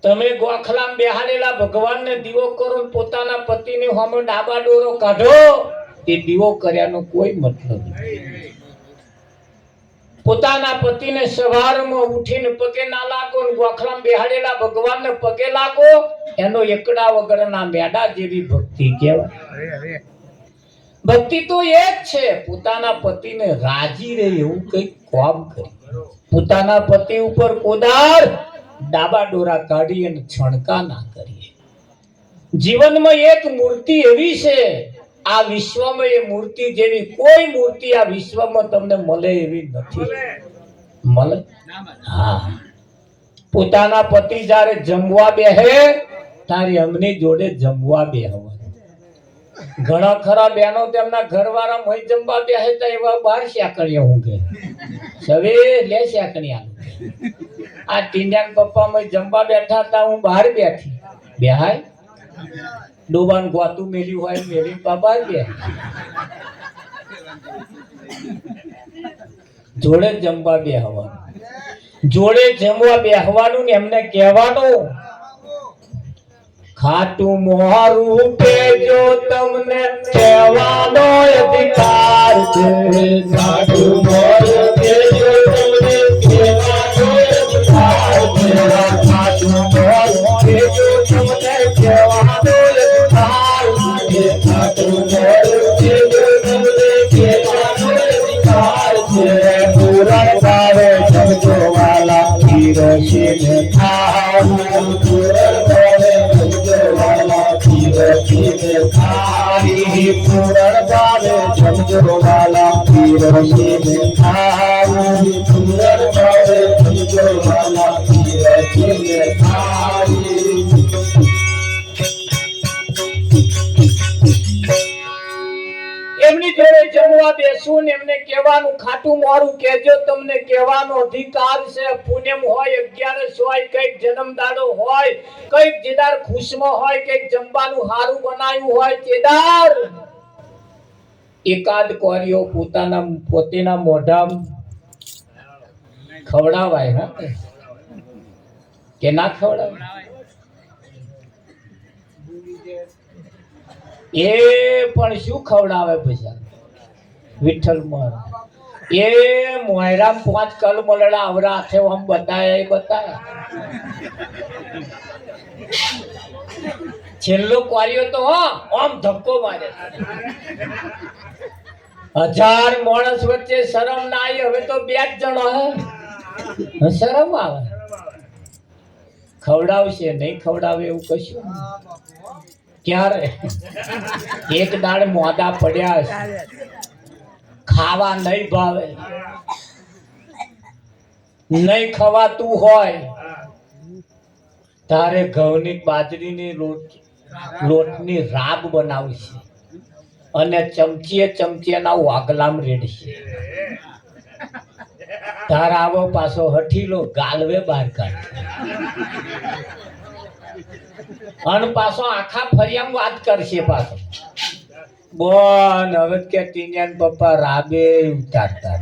તમે ગોખલામ બેહાડેલા ભગવાનને દીવો કરો, પોતાના પતિને સામે ડાબા ડોરો કાઢો, એ દીવો કર્યાનો કોઈ મતલબ નથી. પોતાના પતિને સવારમાં ઉઠીને પગે ના લાગો, ગોખલામ બેહાડેલા ભગવાનને પગે લાગો, એનો એકડા વગરના મેડા જેવી ભક્તિ કહેવાય. ભક્તિ તો એ જ છે, પોતાના પતિને રાજી રહે એવું કઈક કામ કરી. પોતાના પતિ ઉપર કોદાર ડાબા ડોરા કાઢી અને છણકા ના કરીએ. જીવનમાં એક મૂર્તિ એવી છે, આ વિશ્વમાં એ મૂર્તિ જેવી કોઈ મૂર્તિ આ વિશ્વમાં તમને મળે એવી નથી. મળે? હા. પોતાના પતિ જ્યારે જમવા બેહે તારી અમની જોડે જમવા બેહવા. ઘણા ખરા બહેનો તેમના ઘરવાળા મય જમવા બેહે તો એવા બહાર શાકણીયા ઊંઘે. સવે લે શાકણીયા. આ ટીંડ્યાન પપ્પા મય જમવા બેઠા હતા, હું બહાર બેઠી. બેહાય ડોબાન ગોતું મેલ્યું હોય મેલી બાબા બે જોડે જમવા બેહવાનું. જોડે જમવા બેહવાનું ને એમને કહેવાનું, ખાટું મોરું પેજો તમને કહેવાનો અધિકાર છે. ખાટું મોરું પેજો તમને કહેવાનો અધિકાર છે. ખાટું મોરું પેજો તમને કહેવાનો અધિકાર છે. ખાટું મોરું પેજો તમને કહેવાનો અધિકાર છે. પૂરણ ભાવે જમજો વાલા પીરસીને ખાવું. પૂરણ ભાવે જમજો વાલા પીરસીને ખાવું. પૂરણ ભાવે સમજો વાલા પીર શિવ થારી પૂરણ ભાવે સમજો વાલા પીર શિવ થારી એમની જોડે જમવા બેસું ને એમને કહેવાનું ખાટું મોરું કહેજો તમને કહેવાનો અધિકાર છે પૂનમ હોય 11 હોય કઈક જન્મદાડો હોય કઈક જેદાર ખુશમાં હોય કઈક જમવાનું હારું બનાવ્યું હોય તેદાર એકાદ કોરિયો પોતેના મોઢા ખવડાવાય હા કે ના ખવડાવાય એ પણ શું ખવડાવે પછી વિઠ્ઠલ મોર એ મોયરામ 5 કલ મલડા આવરા હાથે આમ બતાયા એ બતાયા છેલ્લો ક્વારિયો તો આમ ધક્કો મારે 1000 માણસ વચ્ચે શરમ ના આવી હવે તો 2 જ જણો હે શરમ આવે ખવડાવશે નહીં ખવડાવે એવું કશું ક્યારે એક દાડ મોદા પડ્યા ખાવા નહીં ભાવે નહીં ખવાતું હોય તારે ઘઉંની બાજરીની લોટની રાબ બનાવશે અને ચમચીના વાગલામ રેડશે તાર આવો પાછો હઠીલો ગાલવે બહાર કાઢ અને પાછો આખા ફરિયામ વાત કરશે પાછો બોન હવે કે ટીનિયાન પપ્પા રાબે ઉતારતા